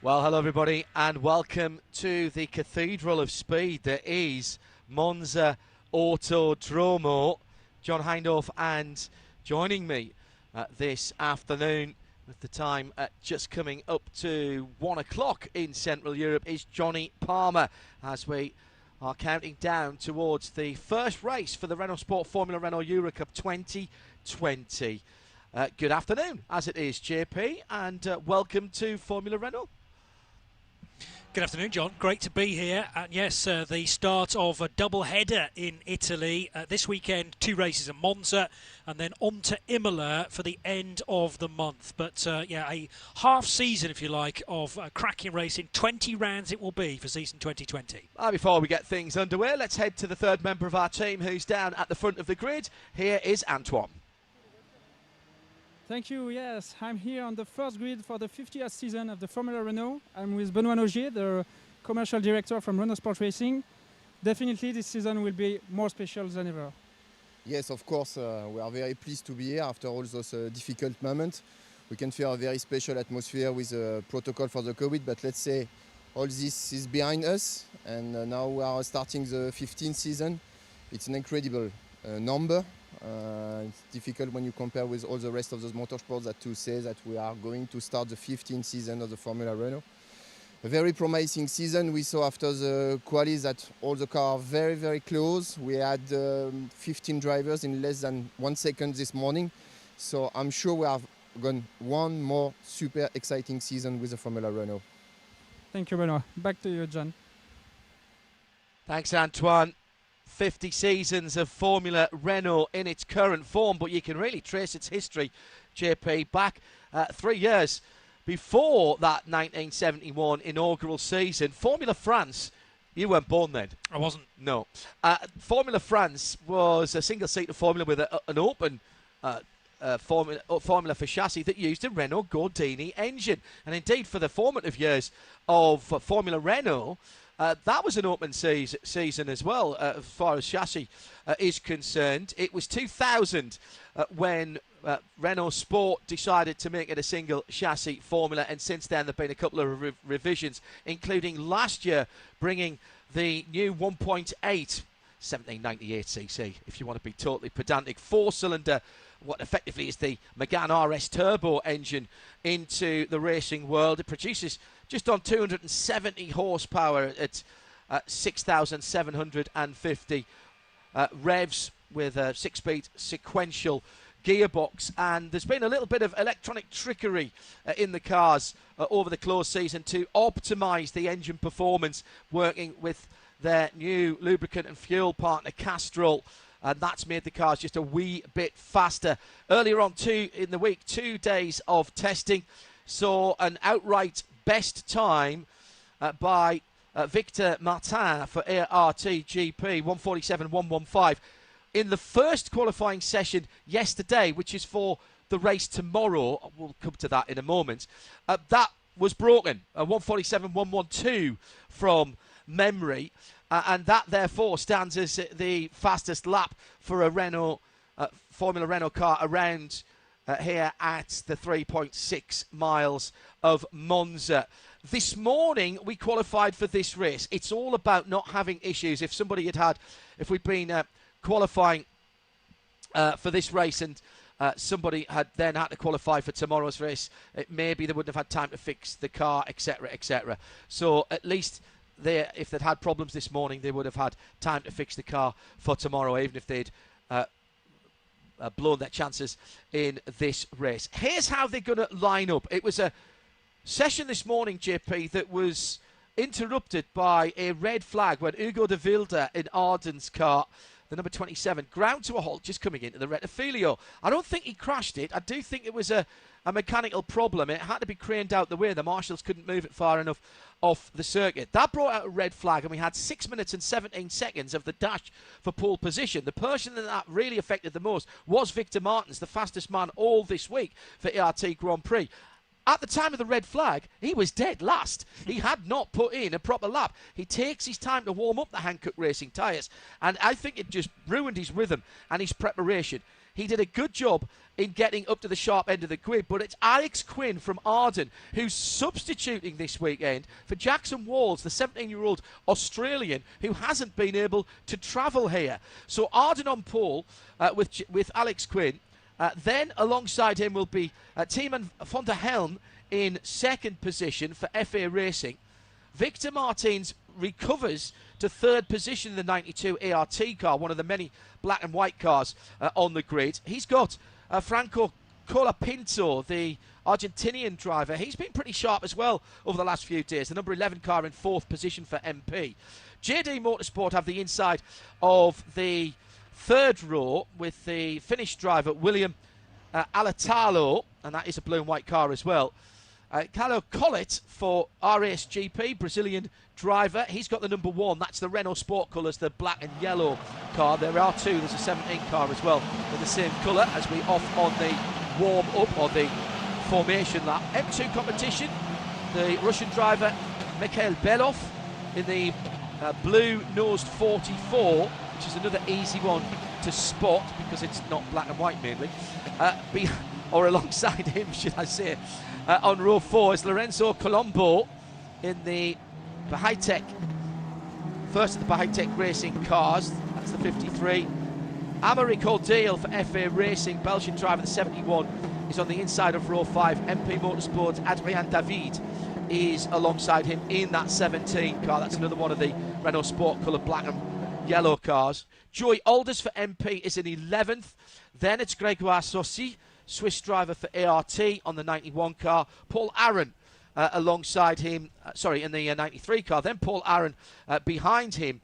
Well, hello everybody, and welcome to the Cathedral of Speed that is Monza Autodromo. John Hindhaugh, and joining me this afternoon with the time just coming up to 1 o'clock in Central Europe is Johnny Palmer, as we are counting down towards the first race for the Renault Sport Formula Renault Eurocup 2020. Good afternoon, as it is, JP, and welcome to Formula Renault. Good afternoon, John. Great to be here. And yes, the start of a double header in Italy. This weekend, 2 races at Monza and then on to Imola for the end of the month. But yeah, a half season, if you like, of cracking racing. 20 rounds it will be for season 2020. Before we get things underway, let's head to the third member of our team who's down at the front of the grid. Here is Antoine. Thank you. Yes, I'm here on the first grid for the 50th season of the Formula Renault. I'm with Benoît Nogier, the commercial director from Renault Sport Racing. Definitely this season will be more special than ever. Yes, of course, we are very pleased to be here after all those difficult moments. We can feel a very special atmosphere with a protocol for the COVID, but let's say all this is behind us, and now we are starting the 15th season. It's an incredible number. It's difficult when you compare with all the rest of the motorsports to say that we are going to start the 15th season of the Formula Renault. A very promising season. We saw after the qualis that all the cars are very, very close. We had 15 drivers in less than 1 second this morning. So I'm sure we have gone one more super exciting season with the Formula Renault. Thank you, Benoît. Back to you, John. Thanks, Antoine. 50 seasons of Formula Renault in its current form, but you can really trace its history, JP, back 3 years before that 1971 inaugural season. Formula France, you weren't born then. I wasn't. No. Formula France was a single-seater formula with an open formula for chassis that used a Renault Gordini engine. And indeed, for the formative years of Formula Renault, that was an open season as well, as far as chassis is concerned. It was 2000 when Renault Sport decided to make it a single chassis formula, and since then there have been a couple of revisions, including last year bringing the new 1.8 1798cc, if you want to be totally pedantic, 4-cylinder, what effectively is the Megane RS turbo engine into the racing world. It produces just on 270 horsepower at 6,750 revs with a 6-speed sequential gearbox, and there's been a little bit of electronic trickery in the cars over the close season to optimise the engine performance, working with their new lubricant and fuel partner Castrol, and that's made the cars just a wee bit faster. Earlier on in the week, 2 days of testing saw an outright best time by Victor Martin for ART GP, 147.115 in the first qualifying session yesterday, which is for the race tomorrow. We'll come to that in a moment. That was broken, 147.112 from memory, and that therefore stands as the fastest lap for a Renault Formula Renault car around here at the 3.6 miles of Monza. This morning we qualified for this race. It's all about not having issues. If we'd been qualifying for this race and somebody had then had to qualify for tomorrow's race, maybe they wouldn't have had time to fix the car, etc., etc. So at least if they'd had problems this morning, they would have had time to fix the car for tomorrow, even if they'd blown their chances in this race. Here's how they're going to line up. It was a session this morning, JP, that was interrupted by a red flag when Hugo de Wilde in Arden's car, the number 27, ground to a halt just coming into the Rettifilio. I don't think he crashed it. I do think it was a mechanical problem. It had to be craned out the way. The marshals couldn't move it far enough off the circuit. That brought out a red flag, and we had 6 minutes and 17 seconds of the dash for pole position. The person that really affected the most was Victor Martins, the fastest man all this week for ART Grand Prix. At the time of the red flag, he was dead last. He had not put in a proper lap. He takes his time to warm up the Hankook Racing tyres, and I think it just ruined his rhythm and his preparation. he did a good job in getting up to the sharp end of the grid, but it's Alex Quinn from Arden who's substituting this weekend for Jackson Walls, the 17-year-old Australian who hasn't been able to travel here. So Arden on pole with Alex Quinn. Then alongside him will be Tiemann van der Helm in second position for FA Racing. Victor Martins recovers to third position in the 92 ART car, one of the many black and white cars on the grid. He's got Franco Colapinto, the Argentinian driver. He's been pretty sharp as well over the last few days. The number 11 car in fourth position for MP. JD Motorsport have the inside of the third row with the Finnish driver William Alatalo, and that is a blue and white car as well. Carlo Collet for RASGP, Brazilian driver. He's got the number 1. That's the Renault Sport colours, the black and yellow car. There are 2. There's a 17 car as well with the same colour as we off on the warm-up or the formation lap. M2 competition, the Russian driver Mikhail Belov in the blue-nosed 44, which is another easy one to spot because it's not black and white mainly. Or alongside him, should I say. On row 4 is Lorenzo Colombo in the Bahitec, first of the Bahitec racing cars. That's the 53. Amaury Cordale for FA Racing, Belgian driver, the 71, is on the inside of row 5. MP Motorsports, Adrien David is alongside him in that 17 car. That's another one of the Renault Sport colour black and yellow cars. Joey Alders for MP is in 11th. Then it's Gregoire Saucy, Swiss driver for ART on the 91 car. Paul Aaron alongside him, in the 93 car. Then Paul Aaron behind him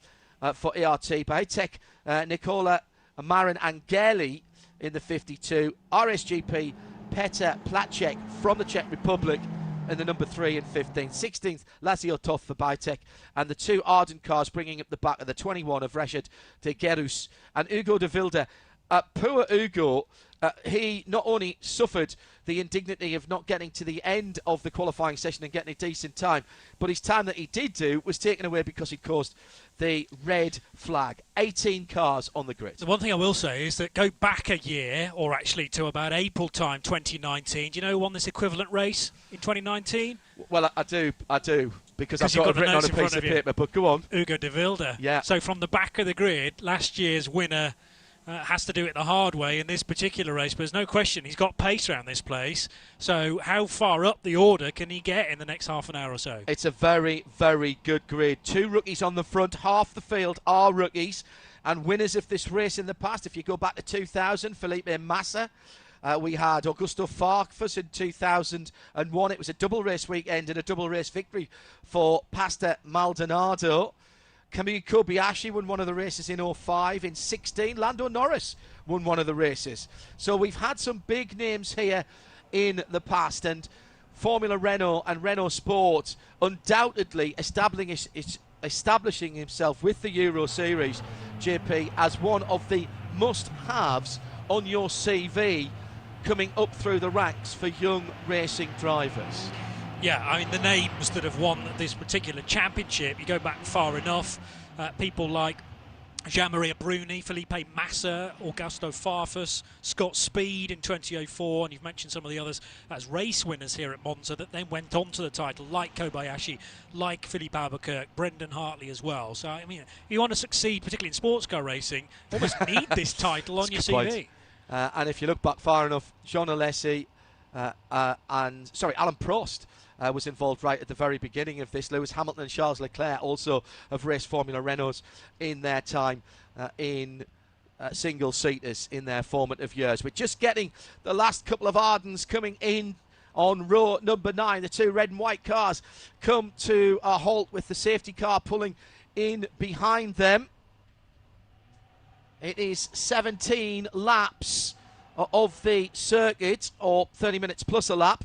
for ART. Bahitec, Nicola Marin Angeli in the 52. RSGP, Petr Placek from the Czech Republic in the number 3 and 15. 16th, Lazio Toth for Bahitec. And the 2 Arden cars bringing up the back of the 21 of Reshad de Gerus and Hugo de Wilde. Poor Hugo, he not only suffered the indignity of not getting to the end of the qualifying session and getting a decent time, but his time that he did do was taken away because he caused the red flag. 18 cars on the grid. The one thing I will say is that go back a year, or actually to about April time 2019. Do you know who won this equivalent race in 2019? Well, I do, because I've got it written on a piece of paper, but go on. Hugo de Wilde. Yeah. So from the back of the grid, last year's winner has to do it the hard way in this particular race, but there's no question he's got pace around this place. So how far up the order can he get in the next half an hour or so? It's a very, very good grid. 2 rookies on the front. Half the field are rookies and winners of this race in the past. If you go back to 2000, Felipe Massa. We had Augusto Farfus in 2001. It was a double race weekend and a double race victory for Pastor Maldonado. Kamui Kobayashi won one of the races in 05. In 16, Lando Norris won one of the races. So we've had some big names here in the past, and Formula Renault and Renault Sport undoubtedly establishing himself with the Euro Series, JP, as one of the must-haves on your CV coming up through the ranks for young racing drivers. Yeah, I mean, the names that have won this particular championship, you go back far enough, people like Jean-Marie Bruni, Felipe Massa, Augusto Farfus, Scott Speed in 2004, and you've mentioned some of the others as race winners here at Monza that then went on to the title, like Kobayashi, like Philippe Albuquerque, Brendan Hartley as well. So, I mean, if you want to succeed, particularly in sports car racing, you almost need this title on your CV. And if you look back far enough, Jean Alesi Alan Prost was involved right at the very beginning of this. Lewis Hamilton and Charles Leclerc also have raced Formula Renaults in their time in single-seaters in their formative years. We're just getting the last couple of Ardens coming in on row number 9. The 2 red and white cars come to a halt with the safety car pulling in behind them. It is 17 laps of the circuit, or 30 minutes plus a lap.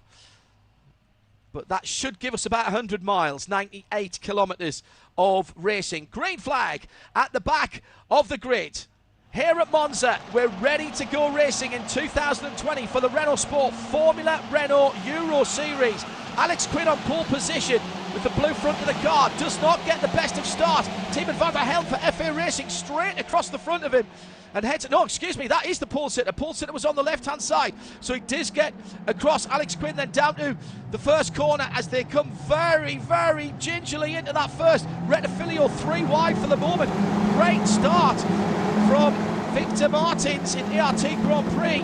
But that should give us about 100 miles, 98 kilometres of racing. Green flag at the back of the grid. Here at Monza, we're ready to go racing in 2020 for the Renault Sport Formula Renault Euro Series. Alex Quinn on pole position with the blue front of the car. Does not get the best of start. Tiemann van der Helm for FA Racing straight across the front of him. And heads, no, excuse me, that is the pole sitter. Pole sitter was on the left-hand side. So he does get across. Alex Quinn then down to the first corner as they come very, very gingerly into that first. Rettifilio 3 wide for the moment. Great start from Victor Martins in ART Grand Prix,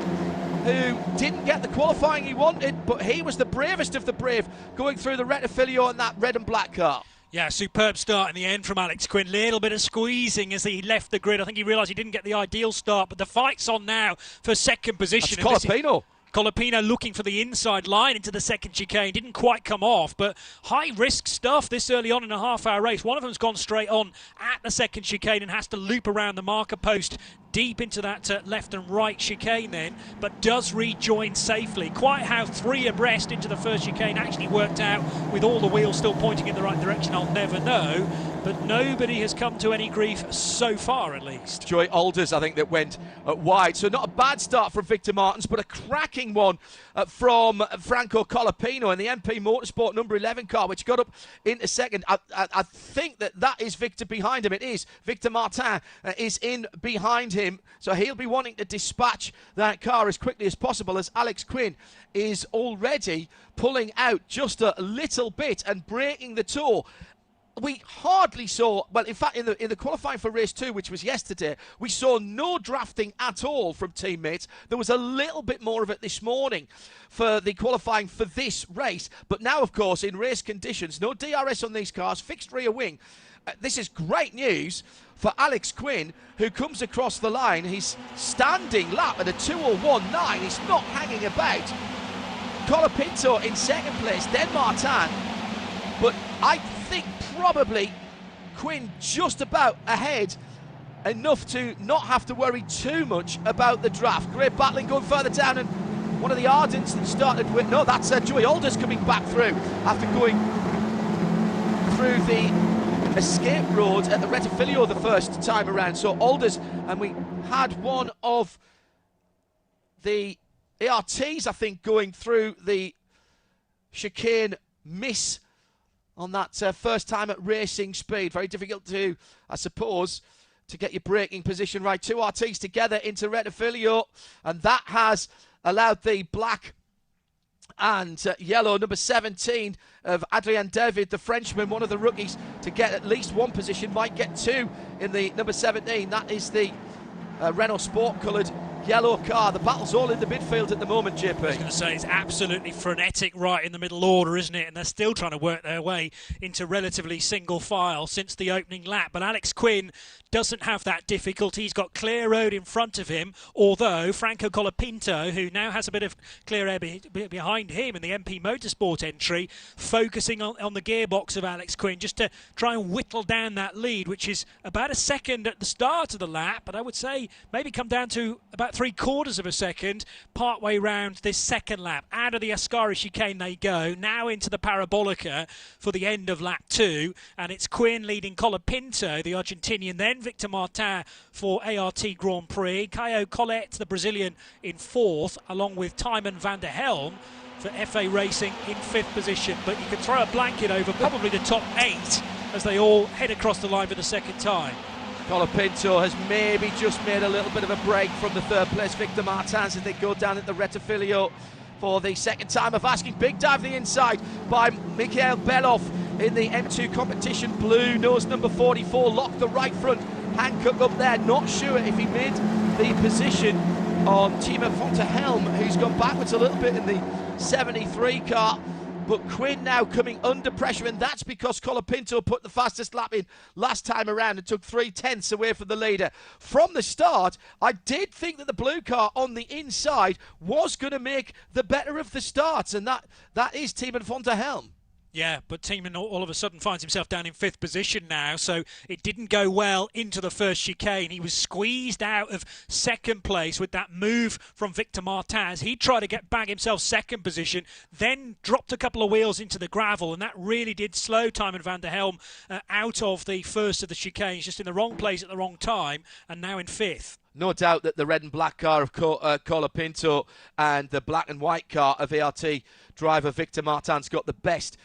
who didn't get the qualifying he wanted, but he was the bravest of the brave going through the Rettifilio in that red and black car. Yeah, superb start in the end from Alex Quinn. Little bit of squeezing as he left the grid. I think he realised he didn't get the ideal start, but the fight's on now for second position. That's Colapino. Colapino looking for the inside line into the second chicane. Didn't quite come off, but high-risk stuff this early on in a half-hour race. One of them's gone straight on at the second chicane and has to loop around the marker post deep into that left and right chicane then, but does rejoin safely. Quite how 3 abreast into the first chicane actually worked out with all the wheels still pointing in the right direction, I'll never know, but nobody has come to any grief so far at least. Joey Alders, I think, that went wide, so not a bad start from Victor Martins, but a cracking one from Franco Colapino in the MP Motorsport number 11 car, which got up into second. I think that is Victor behind him. It is. Victor Martin is in behind him, so he'll be wanting to dispatch that car as quickly as possible, as Alex Quinn is already pulling out just a little bit and breaking the toe. We hardly saw, well, in fact, in the qualifying for race 2, which was yesterday, we saw no drafting at all from teammates. There was a little bit more of it this morning for the qualifying for this race. But now, of course, in race conditions, no DRS on these cars, fixed rear wing. This is great news for Alex Quinn, who comes across the line. He's standing lap at a 2:01.9. He's not hanging about. Colapinto in second place, then Martin. But I think probably Quinn just about ahead, enough to not have to worry too much about the draft. Great battling going further down, and one of the Ardents that started with, no, that's Joey Alders coming back through after going through the escape road at the Rettifilio the first time around. So Alders, and we had one of the ARTs, I think, going through the chicane miss on that first time at racing speed. Very difficult to, I suppose, to get your braking position right. 2 RTs together into Rettifilio, and that has allowed the black and yellow number 17 of Adrien David, the Frenchman, one of the rookies, to get at least 1 position, might get 2 in the number 17. That is the Renault Sport coloured yellow car. The battle's all in the midfield at the moment, JP. I was going to say, it's absolutely frenetic right in the middle order, isn't it? And they're still trying to work their way into relatively single file since the opening lap. But Alex Quinn doesn't have that difficulty. He's got clear road in front of him, although Franco Colapinto, who now has a bit of clear air behind him in the MP Motorsport entry, focusing on the gearbox of Alex Quinn just to try and whittle down that lead, which is about a second at the start of the lap, but I would say maybe come down to about 3/4 of a second partway round this second lap. Out of the Ascari chicane they go, now into the Parabolica for the end of lap 2, and it's Quinn leading Colapinto, the Argentinian, then Victor Martin for ART Grand Prix, Caio Collet, the Brazilian, in 4th, along with Tiemann van der Helm for FA Racing in 5th position. But you can throw a blanket over probably the top 8 as they all head across the line for the second time. Colapinto has maybe just made a little bit of a break from the 3rd place Victor Martins as they go down at the Rettifilio for the second time of asking. Big dive the inside by Mikhail Belov in the M2 competition. Blue nose number 44, locked the right front. Hancock up there, not sure if he made the position on Tiemann van der Helm, who's gone backwards a little bit in the 73 car. But Quinn now coming under pressure, and that's because Colapinto put the fastest lap in last time around and took 3/10 away from the leader. From the start, I did think that the blue car on the inside was going to make the better of the starts, and that is Tiemann van der Helm. Yeah, but Tiemann all of a sudden finds himself down in 5th position now, so it didn't go well into the first chicane. He was squeezed out of 2nd place with that move from Victor Martins. He tried to get back himself 2nd position, then dropped a couple of wheels into the gravel, and that really did slow Tiemann van der Helm out of the first of the chicanes, just in the wrong place at the wrong time, and now in 5th. No doubt that the red and black car of Colapinto and the black and white car of ART driver Victor Martin's got the best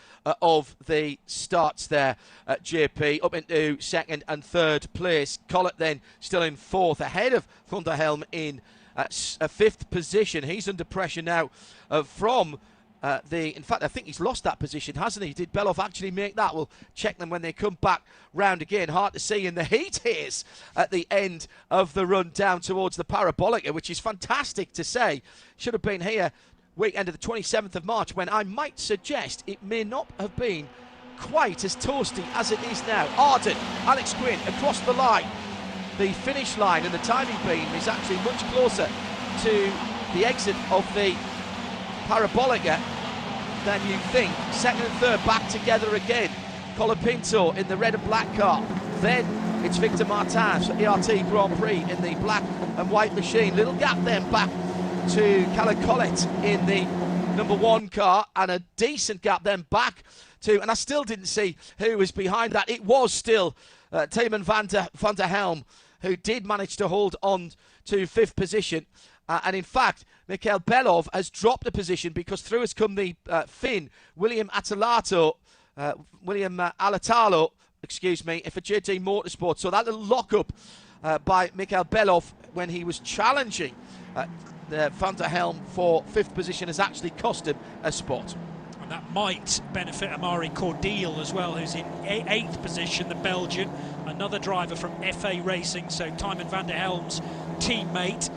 of the starts there at JP, up into second and third place. Collett then still in fourth, ahead of Van der Helm in a fifth position. He's under pressure now from in fact, I think he's lost that position, hasn't he? Did Belov actually make that? We'll check them when they come back round again. Hard to see in the heat is at the end of the run down towards the Parabolica, which is fantastic to say. Should have been here weekend of the 27th of March, when I might suggest it may not have been quite as toasty as it is now. Arden, Alex Quinn across the line. The finish line and the timing beam is actually much closer to the exit of the Parabolica than you think. Second and third back together again. Colapinto in the red and black car. Then it's Victor Martin for ART Grand Prix in the black and white machine. Little gap then back to Callum Collett in the number one car, and a decent gap then back to, and I still didn't see who was behind that. It was still Tiemann van der Helm, who did manage to hold on to fifth position. And in fact, Michael Belov has dropped a position because through has come the Finn, William Alatalo, for JT Motorsport. So that little lock-up by Michael Belov when he was challenging Van der Helm for fifth position has actually cost him a spot. And that might benefit Amaury Cordial as well, who's in eighth position, the Belgian, another driver from FA Racing, so Tiemann van der Helm's teammate.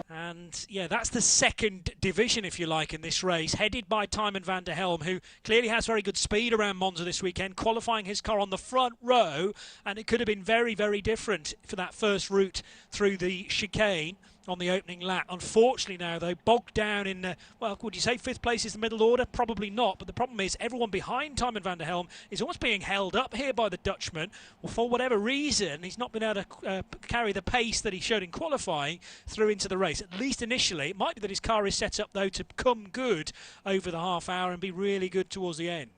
And yeah, that's the second division, if you like, in this race, headed by Tiemann van der Helm, who clearly has very good speed around Monza this weekend, qualifying his car on the front row, and it could have been very, very different for that first route through the chicane on the opening lap. Unfortunately now, though, bogged down in, well, would you say fifth place is the middle order? Probably not, but the problem is everyone behind Tiemann van der Helm is almost being held up here by the Dutchman. Well, for whatever reason, he's not been able to carry the pace that he showed in qualifying through into the race, at least initially. It might be that his car is set up, though, to come good over the half hour and be really good towards the end.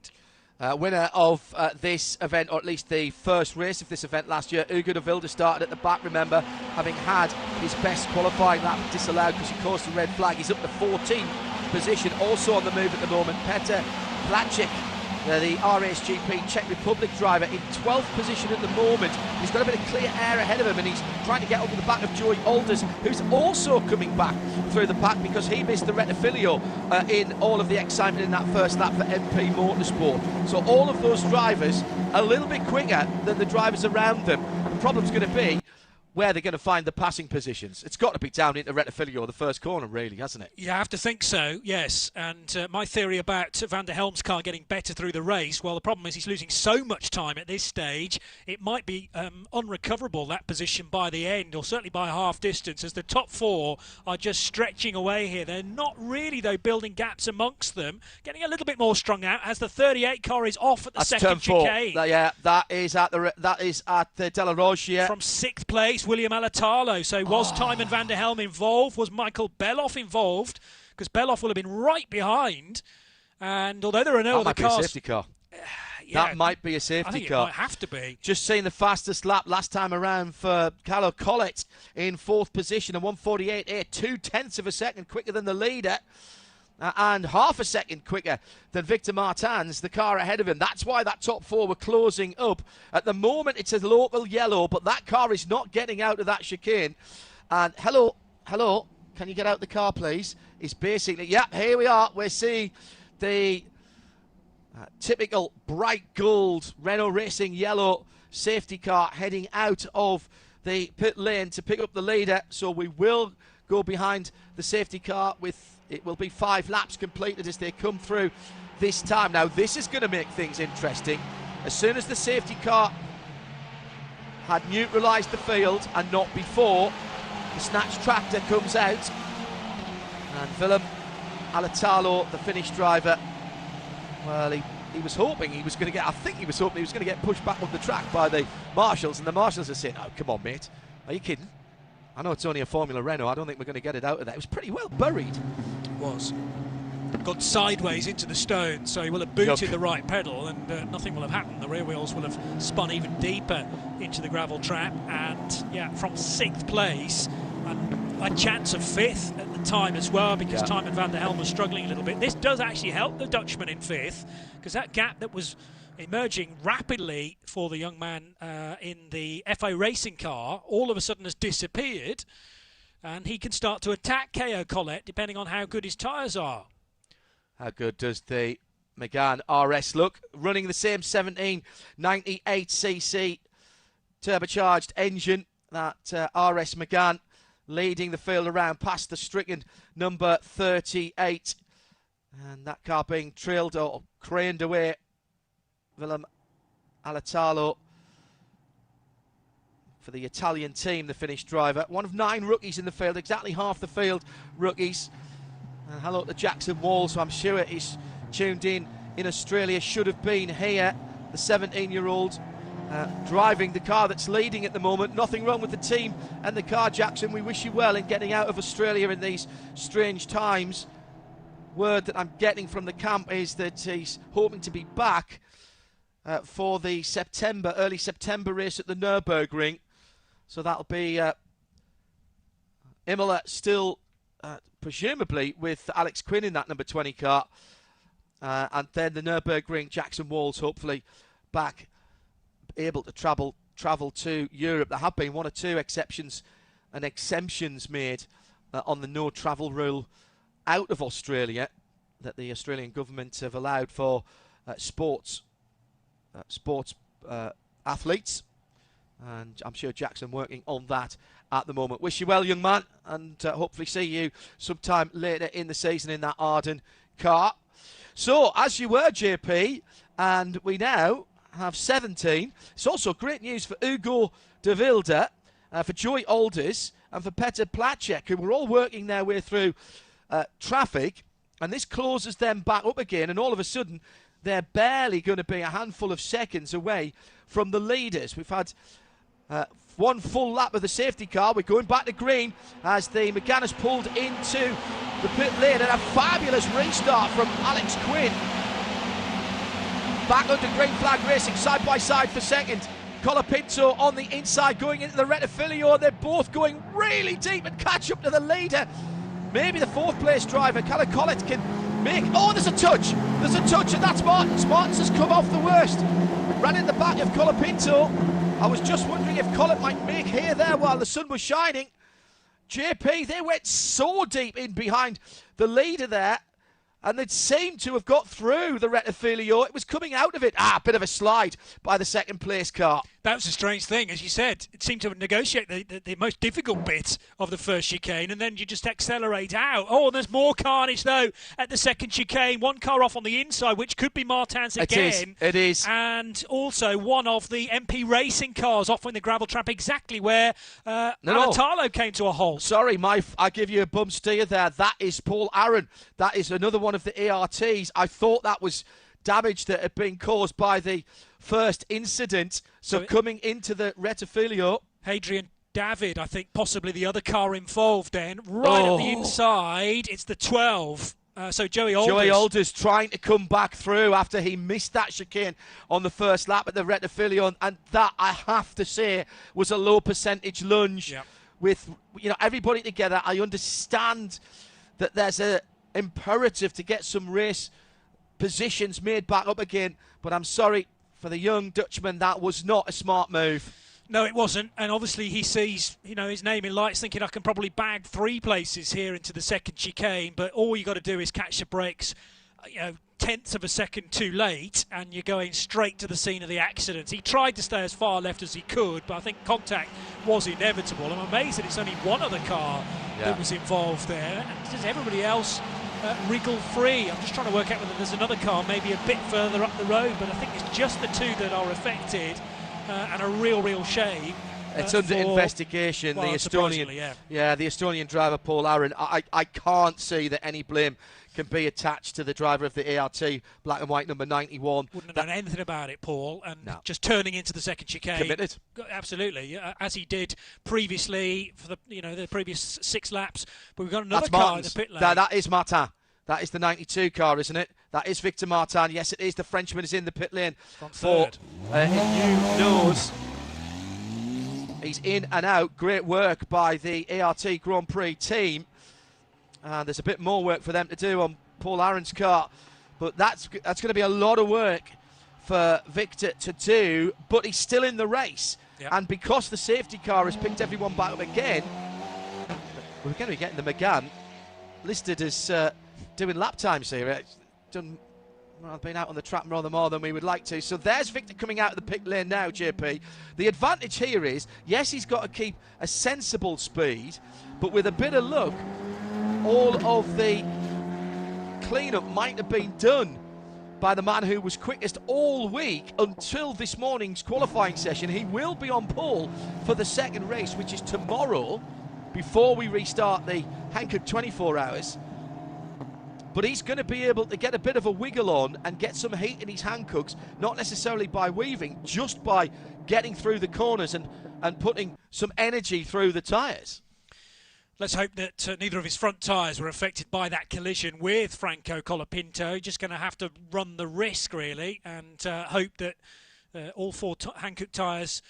Winner of this event, or at least the first race of this event last year, Hugo de Wilde started at the back, remember, having had his best qualifying lap disallowed because he caused the red flag. He's up to 14th position, also on the move at the moment. Petr Placek, the RSGP Czech Republic driver, in 12th position at the moment. He's got a bit of clear air ahead of him, and he's trying to get over the back of Joey Alders, who's also coming back through the pack because he missed the Rettifilio in all of the excitement in that first lap for MP Motorsport. So all of those drivers a little bit quicker than the drivers around them. The problem's going to be where they're going to find the passing positions. It's got to be down into Rettifilio, the first corner, really, hasn't it? You have to think so, yes. And my theory about Van der Helm's car getting better through the race, well, the problem is he's losing so much time at this stage, it might be unrecoverable, that position, by the end, or certainly by half distance, as the top four are just stretching away here. They're not really, though, building gaps amongst them. Getting a little bit more strung out as the 38 car is off at the second chicane. Yeah, that is at the De La Roche. From sixth place, William Alatalo. So was Tiemann van der Helm involved? Was Michael Belov involved? Because Belov will have been right behind. And although there are no other cars... That might be a safety car. That might be a safety car. I think it might have to be. Just seeing the fastest lap last time around for Callum Collett in fourth position, a 1:48.8, 0.2 of a second quicker than the leader. And half a second quicker than Victor Martins, the car ahead of him. That's why that top four were closing up. At the moment, it's a local yellow, but that car is not getting out of that chicane. And hello, can you get out the car, please? It's basically, here we are. We're seeing the typical bright gold Renault Racing yellow safety car heading out of the pit lane to pick up the leader. So we will go behind the safety car with... It will be 5 laps completed as they come through this time. Now, this is going to make things interesting. As soon as the safety car had neutralised the field, and not before, the snatch tractor comes out. And Willem Alatalo, the Finnish driver, well, he was hoping he was going to get... I think he was hoping he was going to get pushed back on the track by the marshals. And the marshals are saying, oh, come on, mate. Are you kidding? I know it's only a Formula Renault. I don't think we're going to get it out of there. It was pretty well buried. It was. Got sideways into the stone, so he will have booted the right pedal, and nothing will have happened. The rear wheels will have spun even deeper into the gravel trap. And yeah, from 6th place, and a chance of 5th at the time as well, because Tijmen van der Helm was struggling a little bit. This does actually help the Dutchman in 5th, because that gap that was emerging rapidly for the young man in the FA racing car all of a sudden has disappeared, and he can start to attack KO Collett depending on how good his tyres are. How good does the Megane RS look? Running the same 1798cc turbocharged engine, that RS Megane leading the field around past the stricken number 38. And that car being trailed or craned away. Willem Alatalo for the Italian team, the Finnish driver. One of 9 rookies in the field, exactly half the field rookies. And hello to Jackson Walls, who I'm sure is tuned in Australia, should have been here. The 17-year-old driving the car that's leading at the moment. Nothing wrong with the team and the car, Jackson. We wish you well in getting out of Australia in these strange times. Word that I'm getting from the camp is that he's hoping to be back for the early September race at the Nürburgring. So that'll be Imola still presumably with Alex Quinn in that number 20 car. And then the Nürburgring, Jackson Walls hopefully back, able to travel to Europe. There have been 1 or 2 exceptions and exemptions made on the no travel rule out of Australia that the Australian government have allowed for sports athletes, and I'm sure Jackson working on that at the moment. Wish you well, young man, and hopefully see you sometime later in the season in that Arden car. So, as you were, JP, and we now have 17. It's also great news for Hugo de Wilde, for Joey Alders, and for Petr Placek, who were all working their way through traffic, and this closes them back up again, and all of a sudden they're barely going to be a handful of seconds away from the leaders. We've had 1 full lap of the safety car. We're going back to green as the Megane has pulled into the pit lane, and a fabulous restart from Alex Quinn. Back under green flag racing, side by side for second. Colapinto on the inside going into the Rettifilio. They're both going really deep and catch up to the leader. Maybe the 4th place driver, Kalle Collett, can make... Oh, there's a touch, and that's Martins. Martins has come off the worst. Ran in the back of Colapinto. I was just wondering if Collett might make hay there while the sun was shining. JP, they went so deep in behind the leader there, and they'd seemed to have got through the Rettifilio. It was coming out of it. A bit of a slide by the 2nd place car. That was a strange thing, as you said. It seemed to negotiate the most difficult bit of the first chicane, and then you just accelerate out. Oh, and there's more carnage, though, at the 2nd chicane. 1 car off on the inside, which could be Martins again. It is. And also one of the MP Racing cars off in the gravel trap, exactly where Alatalo came to a halt. Sorry, I give you a bum steer there. That is Paul Aaron. That is another one of the ARTs. I thought that was damage that had been caused by the first incident. So coming into the Rettifilio, Hadrian David, I think possibly the other car involved then. Right at the inside, it's the 12. So Joey Alders trying to come back through after he missed that chicane on the first lap at the Rettifilio. And that, I have to say, was a low percentage lunge. Yep. With everybody together. I understand that there's a imperative to get some race positions made back up again, but I'm sorry for the young Dutchman, that was not a smart move. No, it wasn't, and obviously he sees his name in lights, thinking I can probably bag 3 places here into the 2nd chicane, but all you got to do is catch the brakes 1/10 of a second too late, and you're going straight to the scene of the accident. He tried to stay as far left as he could, but I think contact was inevitable. I'm amazed that it's only one other car that was involved there, and does everybody else wriggle free? I'm just trying to work out whether there's another car maybe a bit further up the road, but I think it's just the 2 that are affected, and a real shame. It's under investigation. Well, the Estonian driver Paul Aaron. I can't see that any blame can be attached to the driver of the ART black and white number 91. Wouldn't have done anything about it, Paul, and just turning into the 2nd chicane. Committed. Absolutely, as he did previously for the previous 6 laps. But we've got another car Martins. in the pit lane. That is Martin. That is the 92 car, isn't it? That is Victor Martin. Yes, it is. The Frenchman is in the pit lane for new nose. He's in and out. Great work by the ART Grand Prix team. And there's a bit more work for them to do on Paul Aron's car. But that's going to be a lot of work for Victor to do. But he's still in the race. Yep. And because the safety car has picked everyone back up again, we're going to be getting the McGann listed as doing lap times here. It's done. Well, I've been out on the track rather more than we would like to. So there's Victor coming out of the pit lane now, JP. The advantage here is, yes, he's got to keep a sensible speed, but with a bit of luck, all of the clean-up might have been done by the man who was quickest all week until this morning's qualifying session. He will be on pole for the second race, which is tomorrow, before we restart the Hankook 24 hours. But he's going to be able to get a bit of a wiggle on and get some heat in his Hankooks, not necessarily by weaving, just by getting through the corners and putting some energy through the tyres. Let's hope that neither of his front tyres were affected by that collision with Franco Colapinto. Just going to have to run the risk, really, and hope that all four Hankook tyres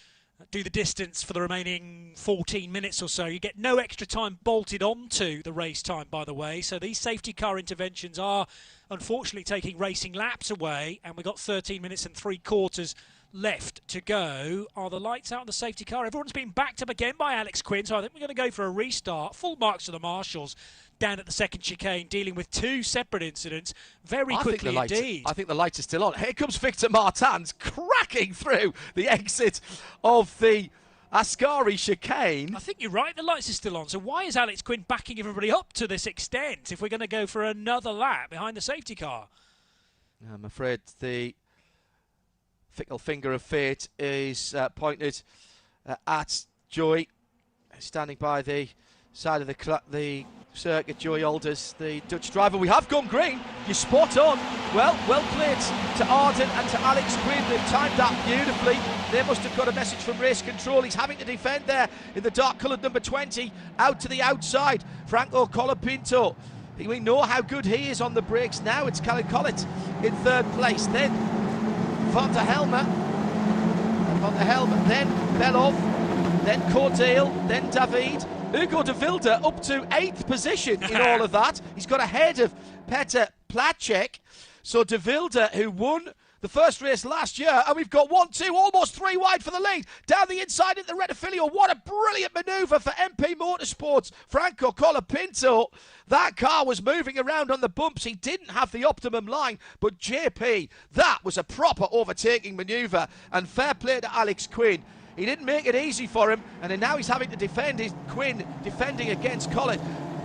do the distance for the remaining 14 minutes or so. You get no extra time bolted onto the race time, by the way. So these safety car interventions are unfortunately taking racing laps away, and we've got 13 minutes and 3/4 left to go. Are the lights out on the safety car? Everyone's been backed up again by Alex Quinn, so I think we're going to go for a restart. Full marks to the marshals down at the second chicane, dealing with two separate incidents very quickly indeed. I think the lights are still on. Here comes Victor Martins cracking through the exit of the Ascari chicane. I think you're right, the lights are still on. So why is Alex Quinn backing everybody up to this extent if we're going to go for another lap behind the safety car? I'm afraid the fickle finger of fate is pointed at Joy, standing by the side of the circuit. Joy Alders, the Dutch driver. We have gone green. You're spot on. Well played to Arden and to Alex Quinn. They've timed that beautifully. They must have got a message from race control. He's having to defend there in the dark coloured number 20, out to the outside. Franco Colapinto. We know how good he is on the brakes now. It's Callan Collett in third place. Then Van der Helme, then Belov, then Cordale, then David. Hugo de Vilde up to 8th position in all of that. He's got ahead of Petr Placek. So de Vilde, who won the first race last year, and we've got 1-2, almost 3 wide for the lead. Down the inside into the Rettifilio. What a brilliant manoeuvre for MP Motorsports. Franco Colapinto. That car was moving around on the bumps. He didn't have the optimum line, but JP, that was a proper overtaking manoeuvre. And fair play to Alex Quinn. He didn't make it easy for him, and then now he's having to defend his Quinn defending against Collett.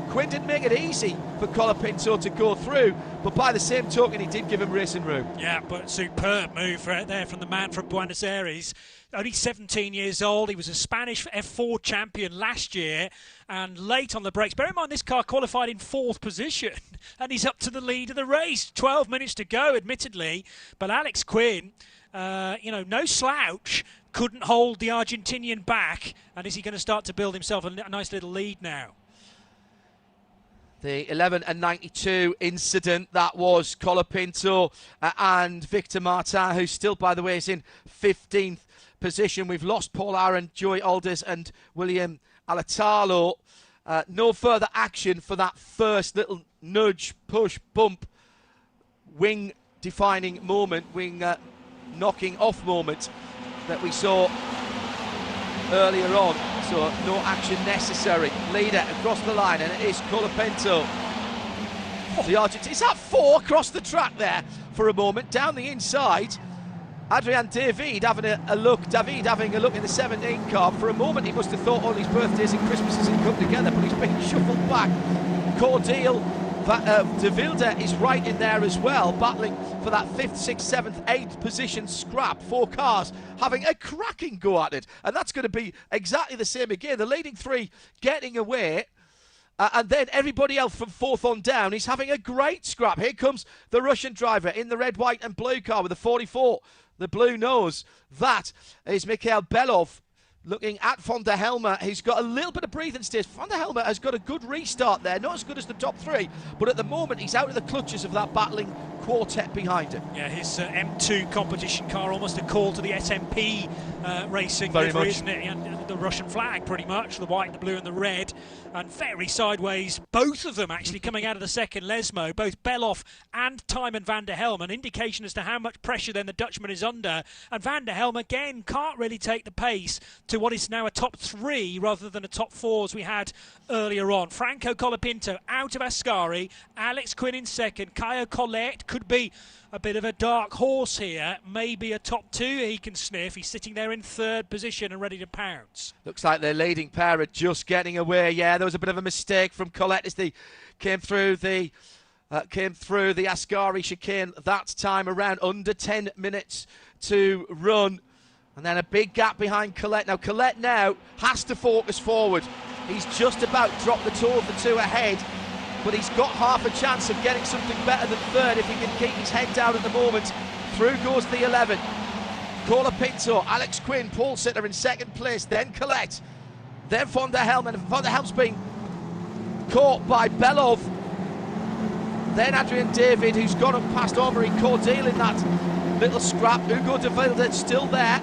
Quinn didn't make it easy for Colapinto to go through, but by the same token, he did give him racing room. Yeah, but superb move right there from the man from Buenos Aires. Only 17 years old. He was a Spanish F4 champion last year and late on the brakes. Bear in mind, this car qualified in 4th position and he's up to the lead of the race. 12 minutes to go, admittedly, but Alex Quinn, no slouch, couldn't hold the Argentinian back. And is he going to start to build himself a nice little lead now? The 11 and 92 incident, that was Colapinto and Victor Martin, who still, by the way, is in 15th position. We've lost Paul Aron, Joey Alders and William Alatalo. No further action for that first little nudge, push, bump, wing defining moment, wing knocking off moment that we saw earlier on. So no action necessary. Leader across the line, and it is Colapinto. The Argentine. Is that 4 across the track there for a moment? Down the inside, Adrian David having a look. David having a look in the 17 car. For a moment, he must have thought all his birthdays and Christmases had come together, but he's been shuffled back. Cordale de Vilde is right in there as well, battling for that 5th, 6th, 7th, 8th position scrap. 4 cars having a cracking go at it, and that's going to be exactly the same again. The leading 3 getting away, and then everybody else from 4th on down is having a great scrap. Here comes the Russian driver in the red, white and blue car with the 44, the blue nose. That is Mikhail Belov. Looking at Van der Helme, he's got a little bit of breathing space. Van der Helme has got a good restart there, not as good as the top 3, but at the moment he's out of the clutches of that battling quartet behind him. Yeah, his M2 competition car, almost a call to the SMP racing Very livery, much. isn't it? And the Russian flag, pretty much, the white, the blue and the red, and very sideways, both of them actually coming out of the second Lesmo, both Belov and Thymen van der Helm, an indication as to how much pressure then the Dutchman is under. And van der Helm again can't really take the pace to what is now a top 3 rather than a top 4 as we had earlier on. Franco Colapinto out of Ascari, Alex Quinn in second, Caio Collet could be a bit of a dark horse here, maybe a top 2 he can sniff. He's sitting there in third position and ready to pounce. Looks like their leading pair are just getting away. Yeah, there was a bit of a mistake from Collet as they came through the Ascari chicane that time around. Under 10 minutes to run, and then a big gap behind Collet. Now Collet now has to focus forward. He's just about dropped the toe of the 2 ahead, but he's got half a chance of getting something better than third if he can keep his head down at the moment. Through goes the 11. Colapinto, Alex Quinn, Paul Sitter in second place, then Collet, then van der Helm, and van der Helm's being caught by Belov. Then Adrian David, who's gone up past Omri Cordeel in that little scrap. Hugo de Wilde still there.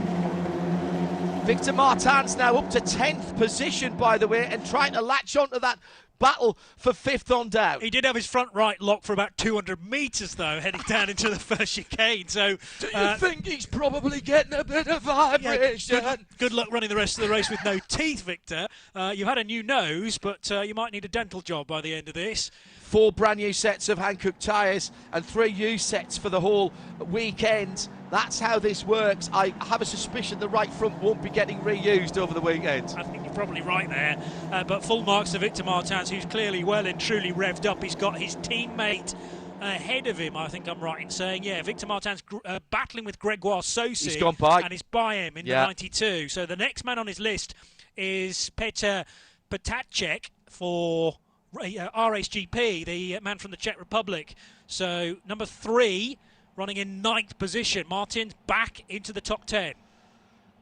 Victor Martin's now up to 10th position, by the way, and trying to latch onto that battle for 5th on down. He did have his front right lock for about 200 metres, though, heading down into the first chicane. So, do you think he's probably getting a bit of vibration? Yeah, good luck running the rest of the race with no teeth, Victor. You've had a new nose, but you might need a dental job by the end of this. 4 brand new sets of Hankook tyres and 3 used sets for the whole weekend. That's how this works. I have a suspicion the right front won't be getting reused over the weekend. I think you're probably right there. But full marks to Victor Martins, who's clearly well and truly revved up. He's got his teammate ahead of him, I think I'm right in saying. Yeah, Victor Martins battling with Gregoire Sosi. He's gone by. And he's by him in the 92. So the next man on his list is Petr Potacek for RSGP, the man from the Czech Republic. So number 3, running in 9th position. Martins back into the top 10.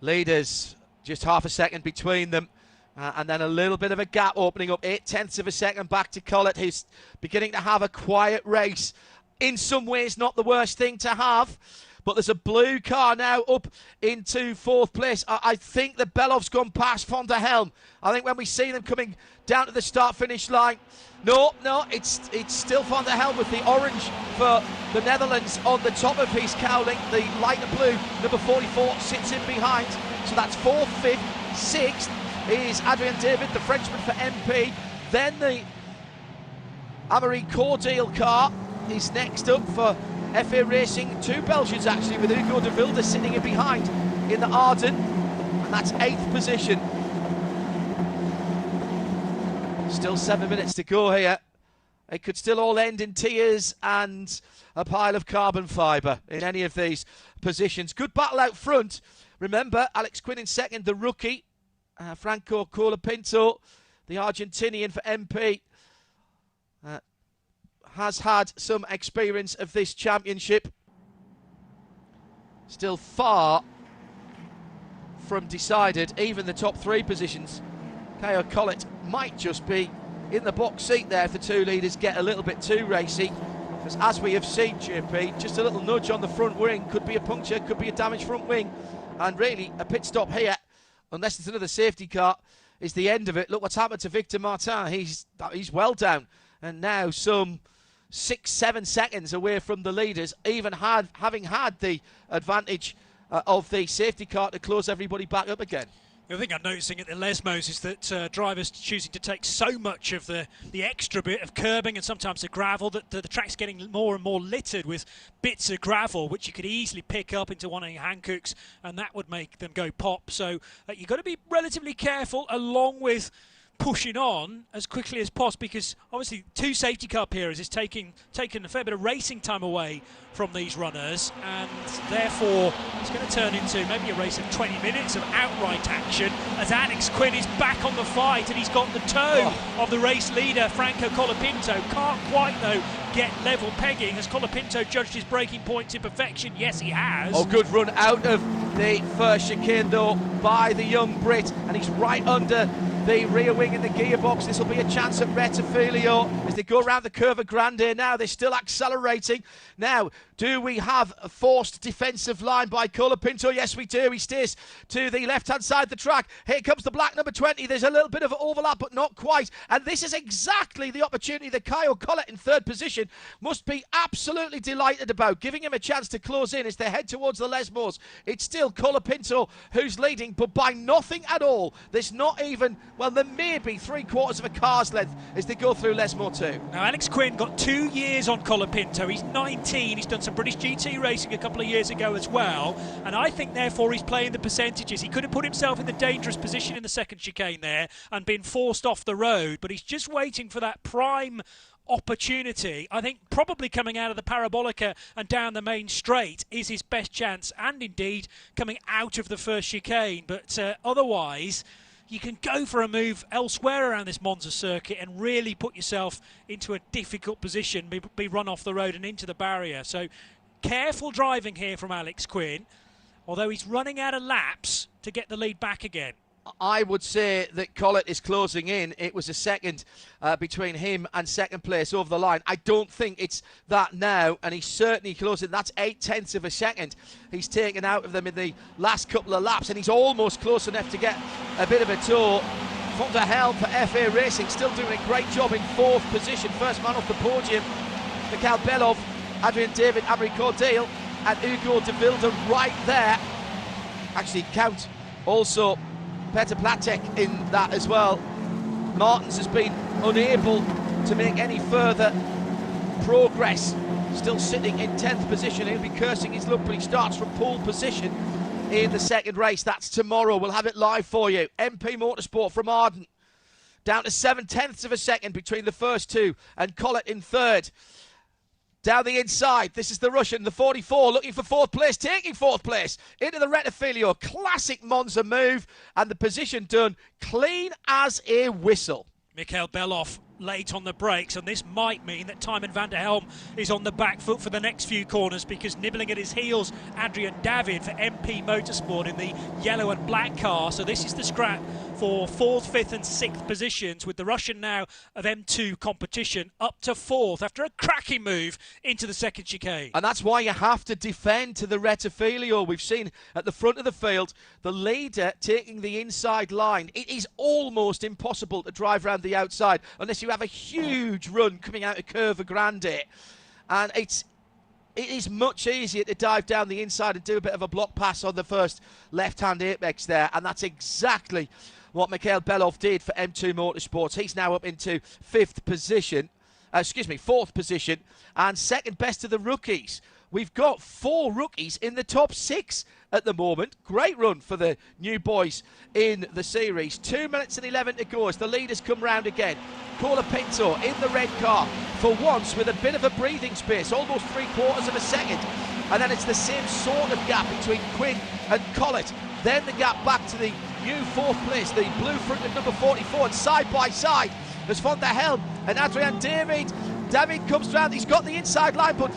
Leaders, just half a second between them. And then a little bit of a gap opening up, 0.8 of a second back to Collet, who's beginning to have a quiet race. In some ways, not the worst thing to have. But there's a blue car now up into 4th place. I think the Belov's gone past van der Helm. I think when we see them coming down to the start-finish line, no, it's still van der Helm with the orange for the Netherlands on the top of his cowling. The lighter blue, number 44, sits in behind. So that's 4th, 5th, 6th is Adrian David, the Frenchman for MP. Then the Amaury Cordeel car is next up for FA Racing. 2 Belgians actually, with Hugo de Wilde sitting in behind in the Arden, and that's 8th position. Still 7 minutes to go here. It could still all end in tears and a pile of carbon fibre in any of these positions. Good battle out front. Remember, Alex Quinn in second, the rookie. Franco Colapinto, the Argentinian for MP, has had some experience of this championship. Still far from decided. Even the top 3 positions, Caio Collet might just be in the box seat there if the 2 leaders get a little bit too racy. Because as we have seen, JP, just a little nudge on the front wing could be a puncture, could be a damaged front wing. And really, a pit stop here, unless it's another safety car, is the end of it. Look what's happened to Victor Martin. He's well down. And now some 6-7 seconds away from the leaders, even having had the advantage of the safety car to close everybody back up again. The thing I'm noticing at the Lesmos is that drivers choosing to take so much of the extra bit of curbing and sometimes the gravel that the track's getting more and more littered with bits of gravel which you could easily pick up into one of your Hankooks, and that would make them go pop. So you've got to be relatively careful, along with pushing on as quickly as possible, because obviously 2 safety car periods is taking a fair bit of racing time away from these runners, and therefore it's going to turn into maybe a race of 20 minutes of outright action as Alex Quinn is back on the fight, and he's got the toe of the race leader Franco Colapinto. Can't quite though get level pegging. Has Colapinto judged his braking points in perfection? Yes, he has. Oh, good run out of the first chicane though by the young Brit, and he's right under the rear wing in the gearbox. This will be a chance at Rettifilio as they go around the Curva Grande now. They're still accelerating. Now, do we have a forced defensive line by Colapinto? Yes, we do. He steers to the left-hand side of the track. Here comes the black number 20. There's a little bit of overlap, but not quite. And this is exactly the opportunity that Kyle Collett in third position must be absolutely delighted about, giving him a chance to close in as they head towards the Lesmos. It's still Colapinto who's leading, but by nothing at all. There's not even, well, there may be 3/4 of a car's length as they go through Lesmo 2. Now, Alex Quinn got 2 years on Colapinto. He's 19. He's done some British GT racing a couple of years ago as well. And I think, therefore, he's playing the percentages. He could have put himself in the dangerous position in the second chicane there and been forced off the road, but he's just waiting for that prime opportunity. I think probably coming out of the Parabolica and down the main straight is his best chance, and indeed coming out of the first chicane. But otherwise, you can go for a move elsewhere around this Monza circuit and really put yourself into a difficult position, be run off the road and into the barrier. So careful driving here from Alex Quinn, although he's running out of laps to get the lead back again. I would say that Collett is closing in. It was a second between him and second place over the line. I don't think it's that now, and he's certainly closing. That's 0.8 of a second he's taken out of them in the last couple of laps, and he's almost close enough to get a bit of a tour. Van der Helm for FA Racing still doing a great job in fourth position. First man off the podium. Mikhail Belov, Adrian David, Amri Cordale, and Hugo de Wilde right there. Actually, count also Petr Platek in that as well. Martins has been unable to make any further progress. Still sitting in 10th position. He'll be cursing his luck, but he starts from pole position in the second race. That's tomorrow. We'll have it live for you. MP Motorsport from Arden. Down to 7/10 of a second between the first two, and Collett in third. Down the inside, this is the Russian, the 44, looking for fourth place, taking fourth place into the Rettifilio. Classic Monza move, and the position done clean as a whistle. Mikhail Belov late on the brakes, and this might mean that Tymon van der Helm is on the back foot for the next few corners, because nibbling at his heels, Adrian David for MP Motorsport in the yellow and black car. So this is the scrap for 4th, 5th and 6th positions, with the Russian now of M2 competition up to 4th after a cracking move into the second chicane. And that's why you have to defend to the Rettifilio. We've seen at the front of the field the leader taking the inside line. It is almost impossible to drive around the outside unless you have a huge run coming out of Curva Grande. And it is much easier to dive down the inside and do a bit of a block pass on the first left-hand apex there. And that's exactly what Mikhail Belov did for M2 Motorsports. He's now up into 4th position, and second best of the rookies. We've got 4 rookies in the top 6 at the moment. Great run for the new boys in the series. 2 minutes and 11 to go as the leaders come round again. Colapinto in the red car for once with a bit of a breathing space, almost 3/4 of a second. And then it's the same sort of gap between Quinn and Collett. Then the gap back to the new 4th place, the blue front of number 44, and side by side there's Van der Helm and Adrian David. David comes round, he's got the inside line, but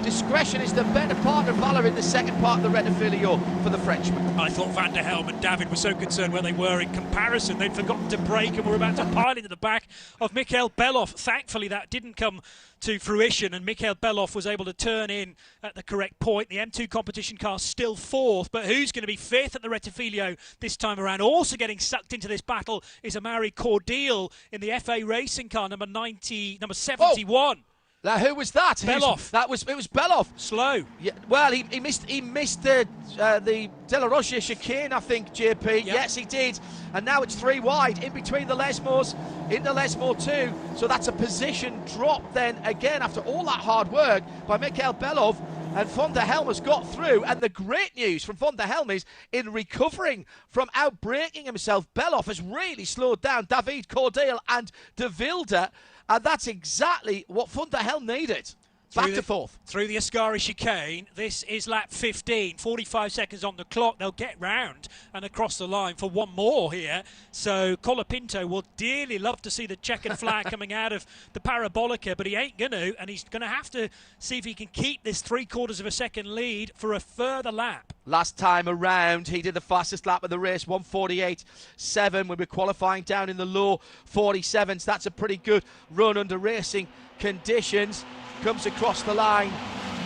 discretion is the better part of valour in the second part of the Rettifilio for the Frenchman. I thought Van der Helm and David were so concerned where they were in comparison. They'd forgotten to brake and were about to pile into the back of Mikhail Belov. Thankfully, that didn't come to fruition, and Mikhail Belov was able to turn in at the correct point. The M2 competition car still 4th, but who's going to be 5th at the Rettifilio this time around? Also getting sucked into this battle is Amari Cordale in the FA racing car, number 71. Oh. Now, who was that? Belov. It was Belov. Slow. Yeah, well, he missed the De La Roche chicane, I think, JP. Yep. Yes, he did. And now it's 3 wide in between the Lesmos, into Lesmo 2. So that's a position drop then again after all that hard work by Mikhail Belov. And Van der Helm has got through. And the great news from Van der Helm is, in recovering from outbraking himself, Belov has really slowed down David Cordale and De Wilde. And that's exactly what Van der Helm needed. Back to 4th. Through the Ascari chicane, this is lap 15, 45 seconds on the clock. They'll get round and across the line for one more here. So Colapinto will dearly love to see the checkered flag coming out of the Parabolica, but he ain't going to, and he's going to have to see if he can keep this 3/4 of a second lead for a further lap. Last time around, he did the fastest lap of the race, 1:48.7. We were qualifying down in the low 47s. That's a pretty good run under racing conditions. Comes across the line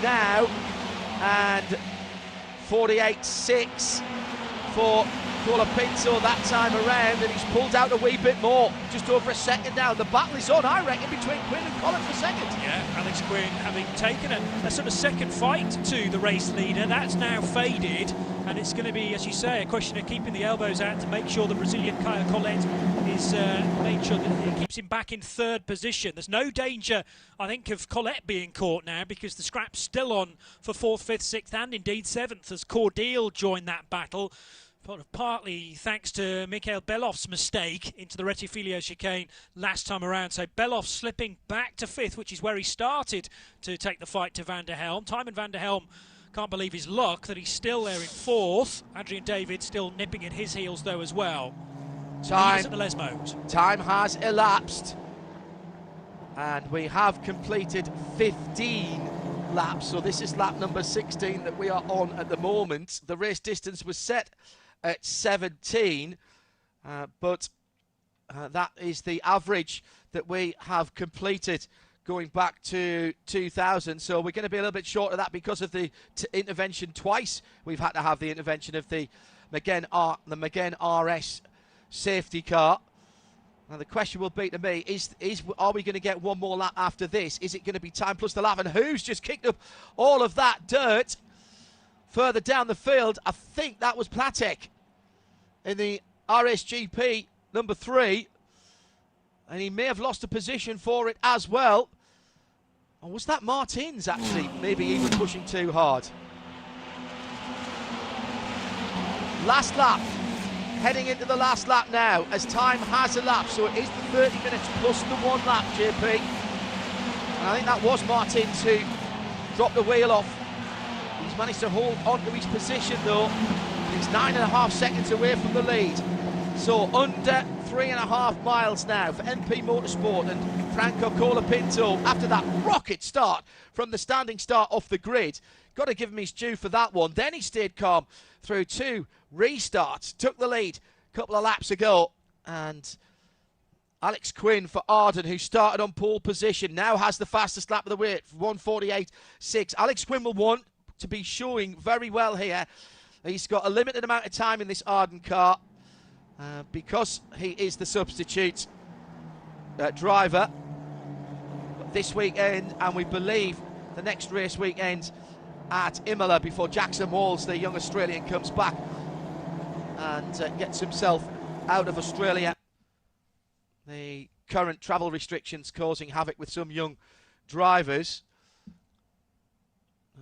now, and 48.6 for Colapinto that time around, and he's pulled out a wee bit more, just over a second now. The battle is on, I reckon, between Quinn and Collett for second. Yeah, Alex Quinn having taken a sort of second fight to the race leader, that's now faded, and it's going to be, as you say, a question of keeping the elbows out to make sure the Brazilian Collett is made sure that it keeps him back in third position. There's no danger, I think, of Collett being caught now, because the scrap's still on for 4th, 5th, 6th and indeed 7th as Cordeal joined that battle. Partly thanks to Mikhail Belov's mistake into the Retifilio chicane last time around. So Belov slipping back to 5th, which is where he started to take the fight to Van der Helm. Tymon Van der Helm can't believe his luck that he's still there in 4th. Adrian David still nipping at his heels though as well. Time at the Lesmos. Time has elapsed, and we have completed 15 laps. So this is lap number 16 that we are on at the moment. The race distance was set at 17, but that is the average that we have completed going back to 2000. So we're going to be a little bit short of that because of the intervention twice. We've had to have the intervention of the Maguen RS safety car. Now the question will be to me, are we going to get one more lap after this? Is it going to be time plus the lap? And who's just kicked up all of that dirt further down the field? I think that was Platek in the RSGP number 3. And he may have lost a position for it as well. Or was that Martins actually maybe even pushing too hard? Last lap. Heading into the last lap now, as time has elapsed, so it is the 30 minutes plus the 1 lap, JP. And I think that was Martins who dropped the wheel off. He's managed to hold onto his position though. He's 9.5 seconds away from the lead. So under 3.5 miles now for MP Motorsport and Franco Colapinto after that rocket start from the standing start off the grid. Got to give him his due for that one. Then he stayed calm through 2 restarts, took the lead a couple of laps ago, and Alex Quinn for Arden, who started on pole position, now has the fastest lap of the way, 1:48.6. Alex Quinn will want to be showing very well here. He's got a limited amount of time in this Arden car because he is the substitute driver this weekend, and we believe the next race weekend at Imola before Jackson Walls, the young Australian, comes back and gets himself out of Australia. The current travel restrictions causing havoc with some young drivers.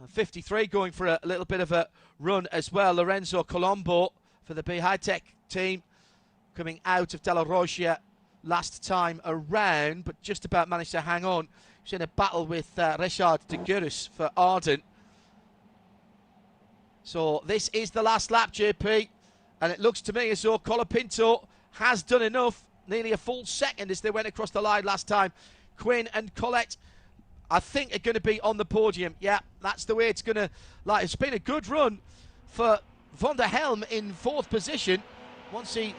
53 going for a little bit of a run as well. Lorenzo Colombo for the B High Tech team coming out of Della Rosia last time around, but just about managed to hang on. He's in a battle with Richard de Gurus for Arden. So this is the last lap, JP, and it looks to me as though Colapinto has done enough. Nearly a full second as they went across the line last time. Quinn and Collett, I think, are going to be on the podium. Yeah, that's the way it's going to... It's been a good run for Van der Helm in 4th position. Once he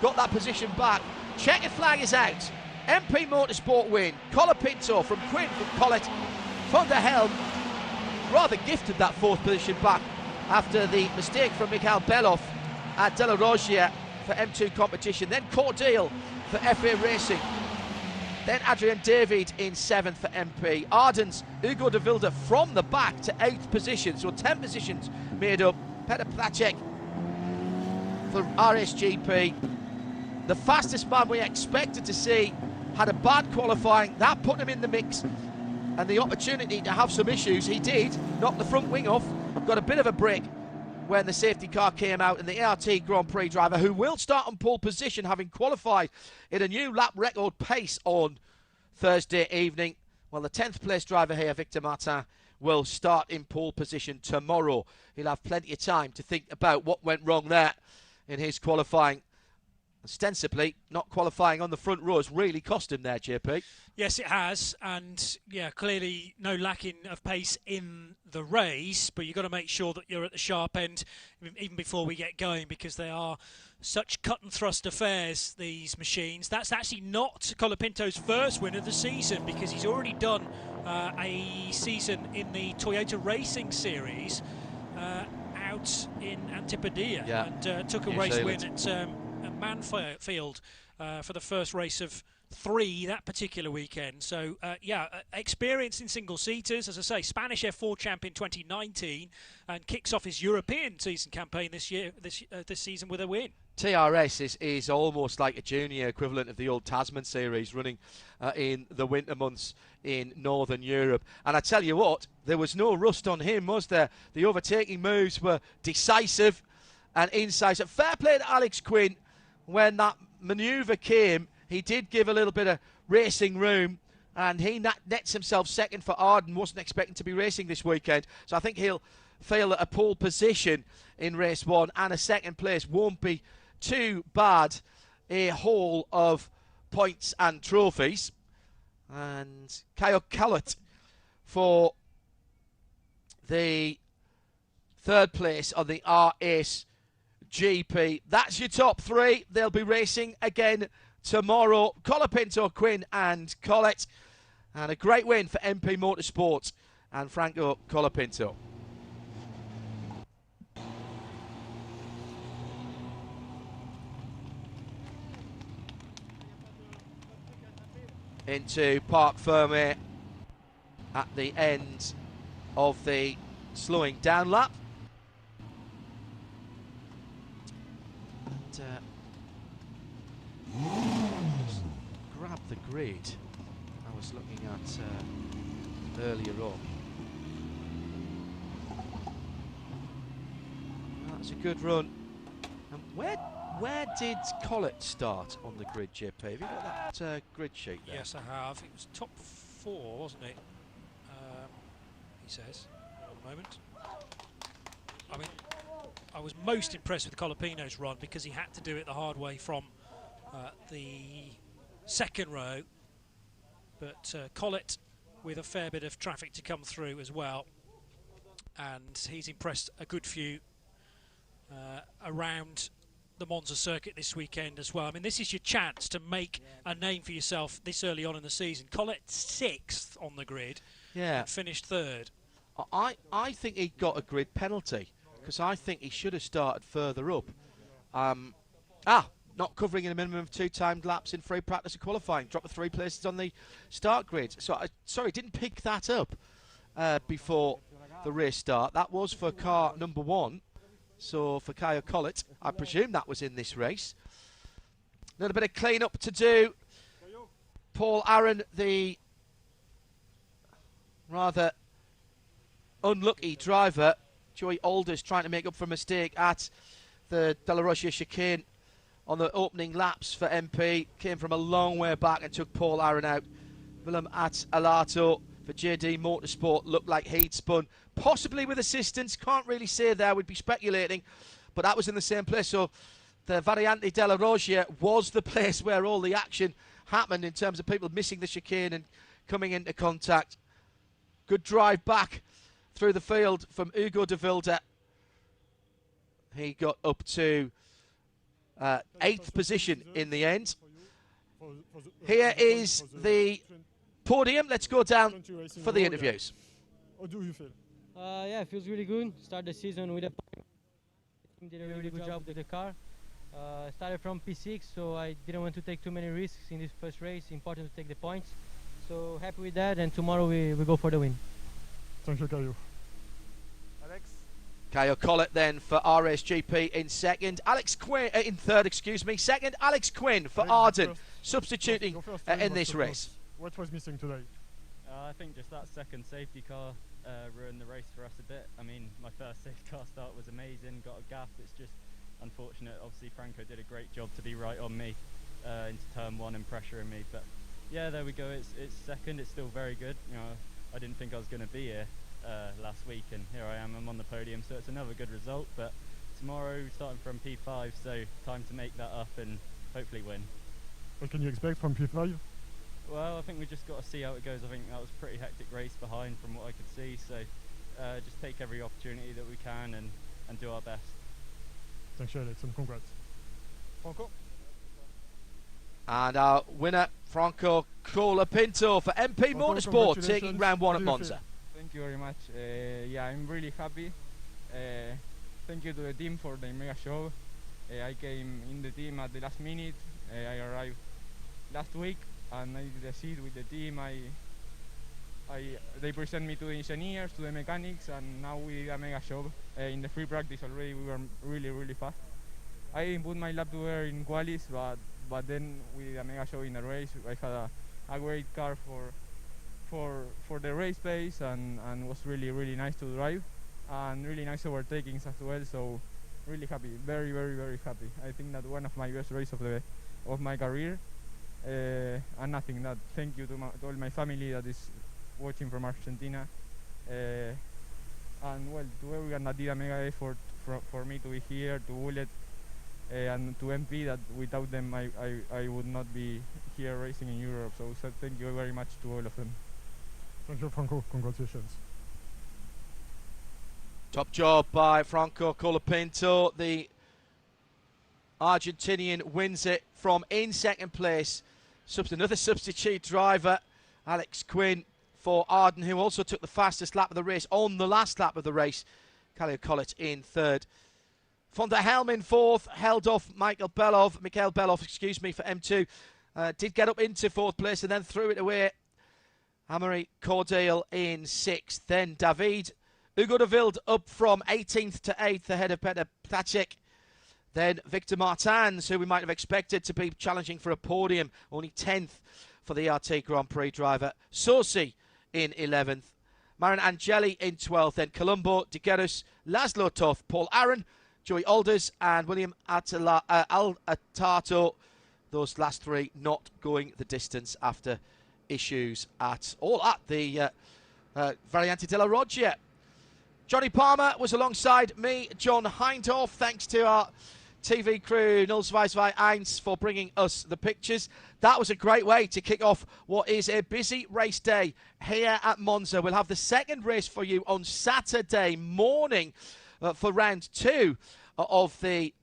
got that position back. Checkered flag is out. MP Motorsport win. Colapinto from Quinn, from Collett. Van der Helm rather gifted that 4th position back after the mistake from Mikhail Belov at Della Rosia for M2 competition. Then Cordeal for FA Racing. Then Adrian David in 7th for MP. Arden's Hugo de Wilde from the back to 8th position. So 10 positions made up. Petr Placek for RSGP. The fastest man we expected to see had a bad qualifying. That put him in the mix. And the opportunity to have some issues, he did. Knocked the front wing off. Got a bit of a break when the safety car came out, and the ART Grand Prix driver, who will start on pole position, having qualified in a new lap record pace on Thursday evening. Well, the 10th place driver here, Victor Martin, will start in pole position tomorrow. He'll have plenty of time to think about what went wrong there in his qualifying Ostensibly, not qualifying on the front row has really cost him there, JP. Yes, it has, and yeah, clearly no lacking of pace in the race, but you've got to make sure that you're at the sharp end even before we get going, because they are such cut and thrust affairs, these machines. That's actually not Colapinto's first win of the season, because he's already done a season in the Toyota Racing Series out in Antipodia, and took a race win at Manfield for the first race of 3 that particular weekend. So experience in single-seaters, as I say, Spanish F4 champion 2019, and kicks off his European season campaign this season with a win. TRS is almost like a junior equivalent of the old Tasman series, running in the winter months in Northern Europe. And I tell you what, there was no rust on him, was there? The overtaking moves were decisive and incisive. Fair play to Alex Quinn. When that manoeuvre came, he did give a little bit of racing room, and he nets himself second for Arden. Wasn't expecting to be racing this weekend, so I think he'll feel that a pole position in race 1 and a second place won't be too bad a haul of points and trophies. And Kyle Callett for the 3rd place on the R8 GP. That's your top 3. They'll be racing again tomorrow. Colapinto, Quinn and Collett. And a great win for MP Motorsport and Franco Colapinto. Into Parc Fermé at the end of the slowing down lap. And grab the grid I was looking at earlier on. That's a good run. And where did Collett start on the grid, JP? Have you got that grid sheet there? Yes, I have. It was top 4, wasn't it? He says at the moment. I mean, I was most impressed with Colapino's run because he had to do it the hard way from the second row. But Collett with a fair bit of traffic to come through as well. And he's impressed a good few around the Monza circuit this weekend as well. I mean, this is your chance to make a name for yourself this early on in the season. Collett 6th on the grid, and finished 3rd. I think he got a grid penalty because I think he should have started further up. Not covering in a minimum of 2 timed laps in free practice and qualifying. Dropped 3 places on the start grid. So sorry, didn't pick that up before the race start. That was for car number 1. So for Kyle Collett, I presume that was in this race. A little bit of clean up to do. Paul Aaron, the rather unlucky driver. Joey Alders trying to make up for a mistake at the Della Rosia chicane on the opening laps for MP. Came from a long way back and took Paul Aaron out. Willem at Alato for JD Motorsport looked like he'd spun, possibly with assistance. Can't really say there, we'd be speculating, but that was in the same place. So the Variante della Rosia was the place where all the action happened in terms of people missing the chicane and coming into contact. Good drive back through the field from Hugo de Vilde. He got up to 8th position in the end. Here is the podium. Let's go down for the interviews. How do you feel? Yeah, it feels really good. Start the season with a team did a really good job with the car. Started from P6, so I didn't want to take too many risks in this first race. Important to take the points. So happy with that, and tomorrow we go for the win. Thank you, Caio. Alex? Kyle Collett then for RSGP in second. Alex Quinn in third, excuse me. Second, Alex Quinn for Arden, substituting in this race. What was missing today? I think just that second safety car ruined the race for us a bit. I mean, my first safety car start was amazing, got a gap. It's just unfortunate. Obviously, Franco did a great job to be right on me into turn 1 and pressuring me. But yeah, there we go. It's second. It's still very good. You know, I didn't think I was going to be here last week, and here I am. I'm on the podium, so it's another good result. But tomorrow, starting from P5, so time to make that up and hopefully win. What can you expect from P5? Well, I think we just got to see how it goes. I think that was a pretty hectic race behind from what I could see, so just take every opportunity that we can and do our best. Thanks, Alex, and congrats. Franco? And our winner, Franco Colapinto for MP Franco, Motorsport, taking congratulations. round one How at do you Monza. feel? Thank you very much. Yeah, I'm really happy. Thank you to the team for the mega show. I came in the team at the last minute. I arrived last week and I did a seat with the team. They present me to the engineers, to the mechanics, and now we did a mega show. In the free practice already we were really fast. I didn't put my lap together in qualis, but then we did a mega show in the race. I had a great car for the race pace and was really nice to drive and really nice overtakings as well, so really happy, very happy. I think that one of my best races of my career, and nothing that thank you to all my family that is watching from Argentina, and well, to everyone that did a mega effort for me to be here, to Bullet and to MP, that without them I would not be here racing in Europe, so thank you very much to all of them. Thank you, Franco. Congratulations. Top job by Franco Colapinto. The Argentinian wins it from in second place. Another substitute driver, Alex Quinn for Arden, who also took the fastest lap of the race on the last lap of the race. Khalil Collett in third. Von der Helm in fourth, held off Mikhail Belov for M2. Did get up into fourth place and then threw it away. Amaury Cordale in sixth. Then David Hugo de Wilde up from 18th to 8th ahead of Petr Ptacek. Then Victor Martins, who we might have expected to be challenging for a podium, only 10th for the RT Grand Prix driver. Sorsi in 11th. Marin Angeli in 12th. Then Colombo, De Guerres, Laszlo Toth, Paul Aaron, Joey Alders and William Al-Atato. Those last three not going the distance after issues at the Variante della Roggia. Johnny Palmer was alongside me, John Hindhoff. Thanks to our TV crew, 022 for bringing us the pictures. That was a great way to kick off what is a busy race day here at Monza. We'll have the second race for you on Saturday morning for round 2 of the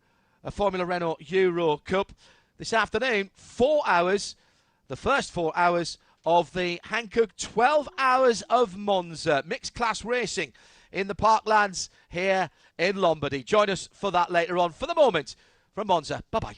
Formula Renault Eurocup. This afternoon, 4 hours, the first 4 hours of the Hankook 12 Hours of Monza. Mixed class racing in the parklands here in Lombardy. Join us for that later on. For the moment, from Monza, bye-bye.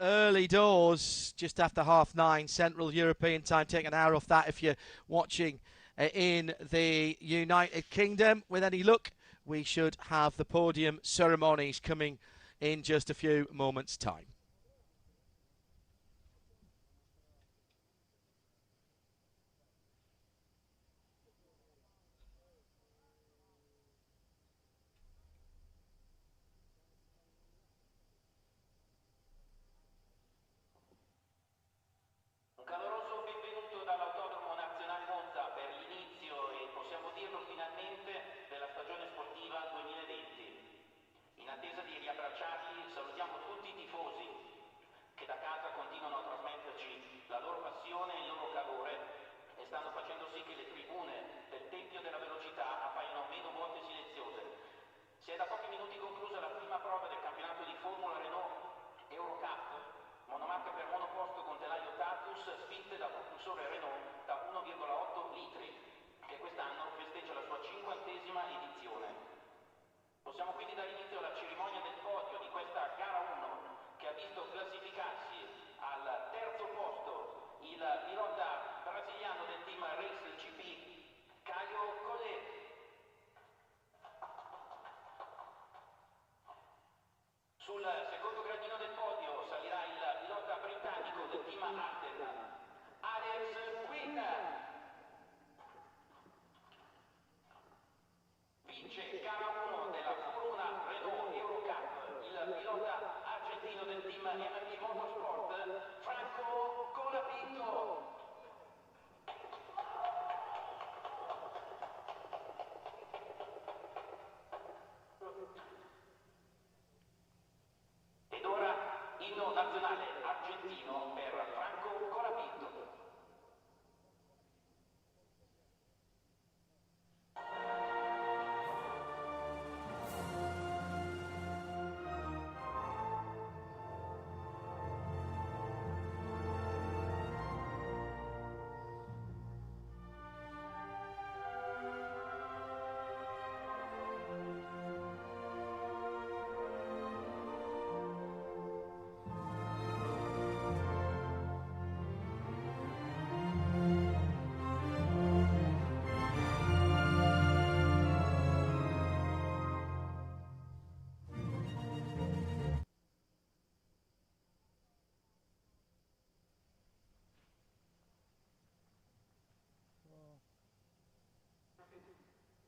Early doors, just after 9:30 Central European time. Take an hour off that if you're watching in the United Kingdom. With any luck, we should have the podium ceremonies coming in just a few moments' time. Un caloroso benvenuto dall'Autodromo Nazionale Monza per l'inizio, e possiamo dirlo finalmente, della stagione sportiva 2020. In attesa di riabbracciarli, salutiamo tutti i tifosi MB Motorsport, Franco Colapinto. Ed ora inno nazionale argentino per Franco Colapinto.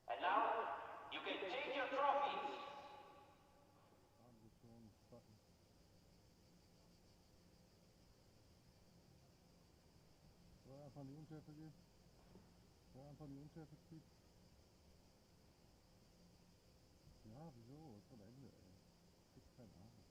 And now you can take your trophies. Soll er einfach in die Unschärfe gehen? Soll er einfach in die Unschärfe ziehen? Ja, wieso? Ist doch Ende, ey. Kriegt keinen Arm.